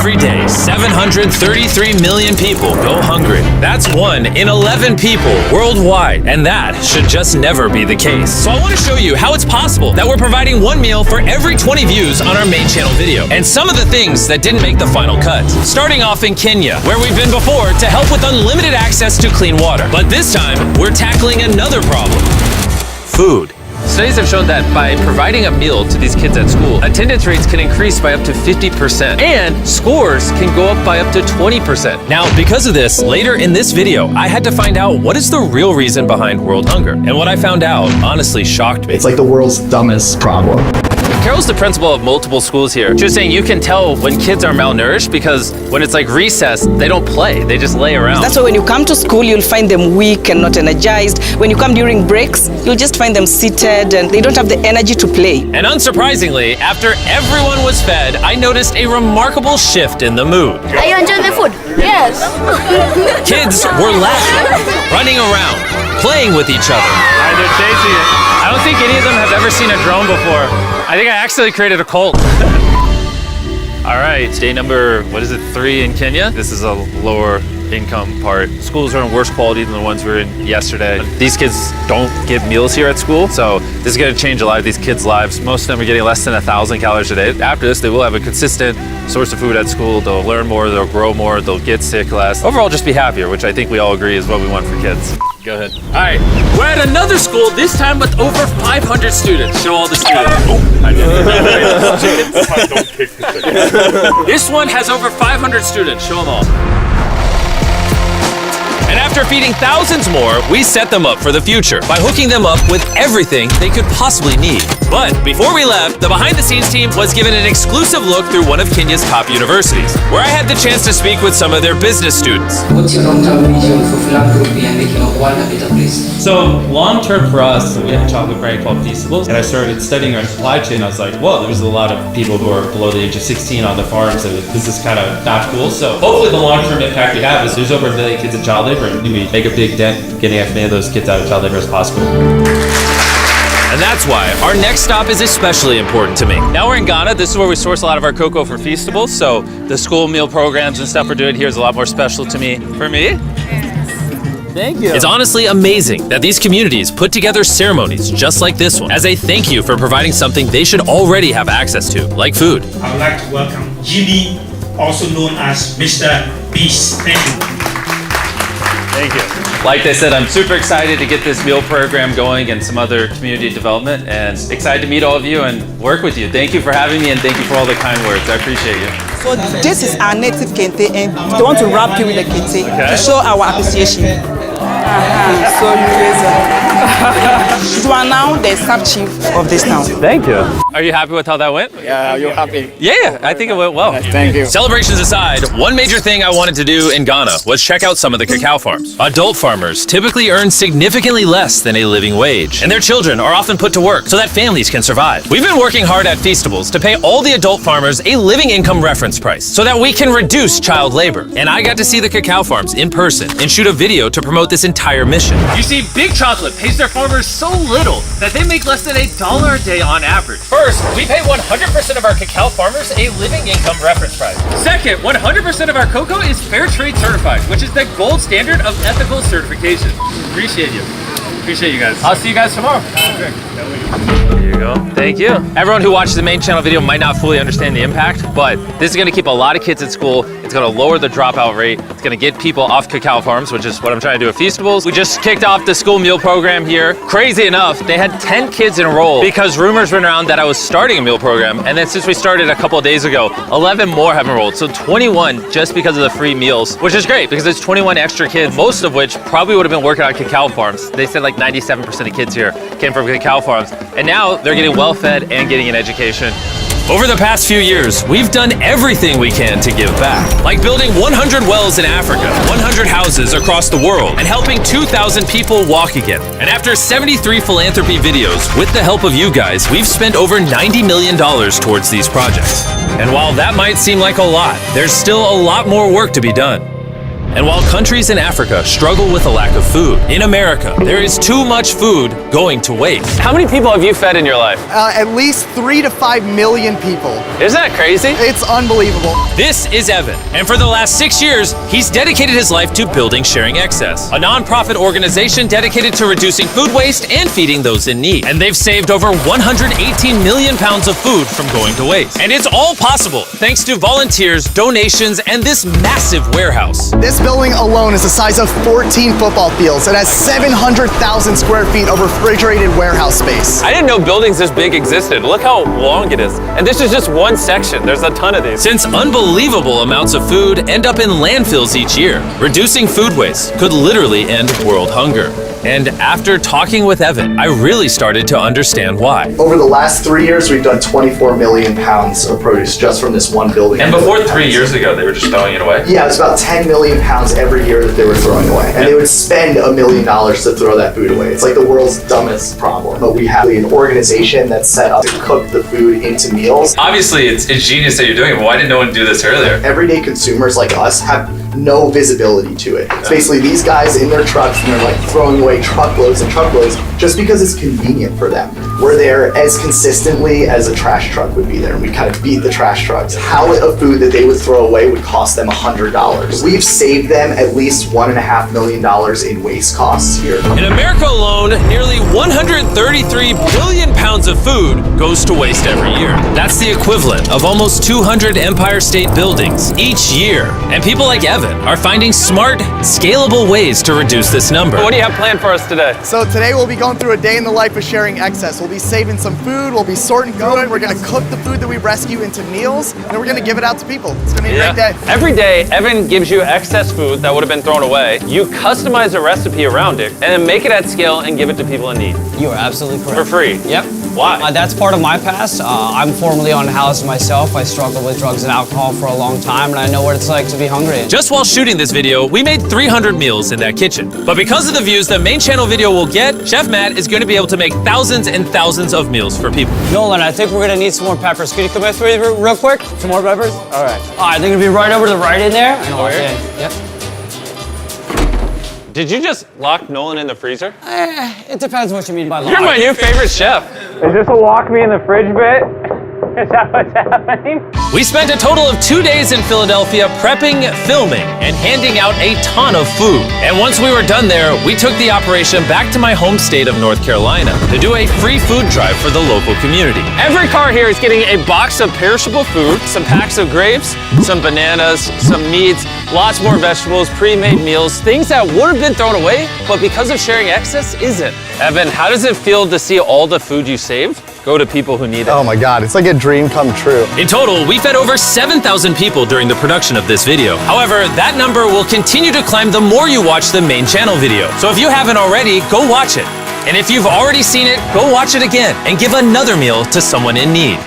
Every day, 733 million people go hungry. That's 1 in 11 people worldwide, and that should just never be the case. So I want to show you how it's possible that we're providing one meal for every 20 views on our main channel video, and some of the things that didn't make the final cut. Starting off in Kenya, where we've been before to help with unlimited access to clean water. But this time, we're tackling another problem: food. Studies have shown that by providing a meal to these kids at school, attendance rates can increase by up to 50%, and scores can go up by up to 20%. Now, because of this, later in this video, I had to find out what is the real reason behind world hunger. And what I found out honestly shocked me. It's like the world's dumbest problem. Carol's the principal of multiple schools here. She was saying you can tell when kids are malnourished because when it's like recess, they don't play, they just lay around. That's why when you come to school, you'll find them weak and not energized. When you come during breaks, you'll just find them seated and they don't have the energy to play. And unsurprisingly, after everyone was fed, I noticed a remarkable shift in the mood. Are you enjoying the food? Yes. Kids were laughing, running around, playing with each other. They're chasing it. I don't think any of them have ever seen a drone before. I think I actually created a cult. All right, day number, 3 in Kenya? This is a lower income part. Schools are in worse quality than the ones we were in yesterday. These kids don't get meals here at school, so this is gonna change a lot of these kids' lives. Most of them are getting less than 1,000 calories a day. After this, they will have a consistent source of food at school. They'll learn more, they'll grow more, they'll get sick less. Overall, just be happier, which I think we all agree is what we want for kids. Go ahead. All right, we're at another school, this time with over 500 students. Show all the students. I didn't. This one has over 500 students. Show them all. And after feeding thousands more, we set them up for the future by hooking them up with everything they could possibly need. But before we left, the behind-the-scenes team was given an exclusive look through one of Kenya's top universities, where I had the chance to speak with some of their business students. What's your long-term vision for philanthropy and making our world a better place? So long-term for us, we have a chocolate brand called Feastables, and I started studying our supply chain. I was like, whoa, there's a lot of people who are below the age of 16 on the farms, and this is kind of not cool. So hopefully the long-term impact we have is there's over 1 million kids in child labor, and we make a big dent getting as many of those kids out of child labor as possible. And that's why our next stop is especially important to me. Now we're in Ghana. This is where we source a lot of our cocoa for Feastables. So the school meal programs and stuff we're doing here is a lot more special to me. For me? Thank you. It's honestly amazing that these communities put together ceremonies just like this one as a thank you for providing something they should already have access to, like food. I would like to welcome Jimmy, also known as Mr. Beast. Thank you. Thank you. Like I said, I'm super excited to get this meal program going and some other community development, and excited to meet all of you and work with you. Thank you for having me, and thank you for all the kind words. I appreciate you. So this is our native kente, and we want to wrap you with the kente to show our appreciation. So you are now the sub-chief of this town. Thank you. Are you happy with how that went? Yeah, you're happy. Yeah, I think it went well. Thank you. Celebrations aside, one major thing I wanted to do in Ghana was check out some of the cacao farms. Adult farmers typically earn significantly less than a living wage, and their children are often put to work so that families can survive. We've been working hard at Feastables to pay all the adult farmers a living income reference price so that we can reduce child labor. And I got to see the cacao farms in person and shoot a video to promote this entire mission. You see, Big Chocolate pays their farmers so little that they make less than $1 a day on average. First, we pay 100% of our cacao farmers a living income reference price. Second, 100% of our cocoa is fair trade certified, which is the gold standard of ethical certification. Appreciate you. Appreciate you guys. I'll see you guys tomorrow. There you go. Thank you. Everyone who watches the main channel video might not fully understand the impact, but this is going to keep a lot of kids at school. It's going to lower the dropout rate. It's going to get people off cacao farms, which is what I'm trying to do at Feastables. We just kicked off the school meal program here. Crazy enough, they had 10 kids enrolled because rumors went around that I was starting a meal program. And then since we started a couple of days ago, 11 more have enrolled. So 21 just because of the free meals, which is great because it's 21 extra kids, most of which probably would have been working on cacao farms. They said like 97% of kids here came from cacao farms. And now they're getting well fed and getting an education. Over the past few years, we've done everything we can to give back, like building 100 wells in Africa, 100 houses across the world, and helping 2,000 people walk again. And after 73 philanthropy videos, with the help of you guys, we've spent over $90 million towards these projects. And while that might seem like a lot, there's still a lot more work to be done. And while countries in Africa struggle with a lack of food, in America, there is too much food going to waste. How many people have you fed in your life? At least 3 to 5 million people. Isn't that crazy? It's unbelievable. This is Evan, and for the last 6 years, he's dedicated his life to building Sharing Excess, a nonprofit organization dedicated to reducing food waste and feeding those in need. And they've saved over 118 million pounds of food from going to waste. And it's all possible thanks to volunteers, donations, and this massive warehouse. This building alone is the size of 14 football fields and has 700,000 square feet of refrigerated warehouse space. I didn't know buildings this big existed. Look how long it is. And this is just one section. There's a ton of these. Since unbelievable amounts of food end up in landfills each year, reducing food waste could literally end world hunger. And after talking with Evan, I really started to understand why. Over the last 3 years, we've done 24 million pounds of produce just from this one building. And before 3 years ago, they were just throwing it away? Yeah, it was about 10 million pounds every year that they were throwing away. And they would spend $1 million to throw that food away. It's like the world's dumbest problem. But we have an organization that's set up to cook the food into meals. Obviously, it's genius that you're doing it, but why didn't no one do this earlier? Everyday consumers like us have no visibility to it. It's basically these guys in their trucks and they're like throwing away truckloads and truckloads just because it's convenient for them. We're there as consistently as a trash truck would be there. We kind of beat the trash trucks. Pallet of food that they would throw away would cost them $100. We've saved them at least $1.5 million in waste costs here. In America alone, nearly 133 billion pounds of food goes to waste every year. That's the equivalent of almost 200 Empire State Buildings each year. And people like Evan are finding smart, scalable ways to reduce this number. What do you have planned for us today? So today we'll be going through a day in the life of Sharing Excess. We'll be saving some food, we'll be sorting through it, we're gonna cook the food that we rescue into meals, and then we're gonna give it out to people. It's gonna be a great day. Every day, Evan gives you excess food that would have been thrown away. You customize a recipe around it, and then make it at scale and give it to people in need. You are absolutely correct. For free. Yep. Why? That's part of my past. I'm formerly unhoused myself. I struggled with drugs and alcohol for a long time, and I know what it's like to be hungry. Just while shooting this video, we made 300 meals in that kitchen. But because of the views the main channel video will get, Chef Matt is going to be able to make thousands and thousands of meals for people. Nolan, I think we're gonna need some more peppers. Can you come with me real quick? Some more peppers? All right. All right, they're gonna be right over to the right in there. And Over here? Yep. Did you just lock Nolan in the freezer? It depends what you mean by lock. You're my new favorite chef. Is this a lock me in the fridge bit? Is that what's happening? We spent a total of 2 days in Philadelphia prepping, filming, and handing out a ton of food. And once we were done there, we took the operation back to my home state of North Carolina to do a free food drive for the local community. Every car here is getting a box of perishable food, some packs of grapes, some bananas, some meats, lots more vegetables, pre-made meals, things that would have been thrown away, but because of Sharing Excess, isn't. Evan, how does it feel to see all the food you saved go to people who need it? Oh my God, it's like a dream come true. In total, we fed over 7,000 people during the production of this video. However, that number will continue to climb the more you watch the main channel video. So if you haven't already, go watch it. And if you've already seen it, go watch it again and give another meal to someone in need.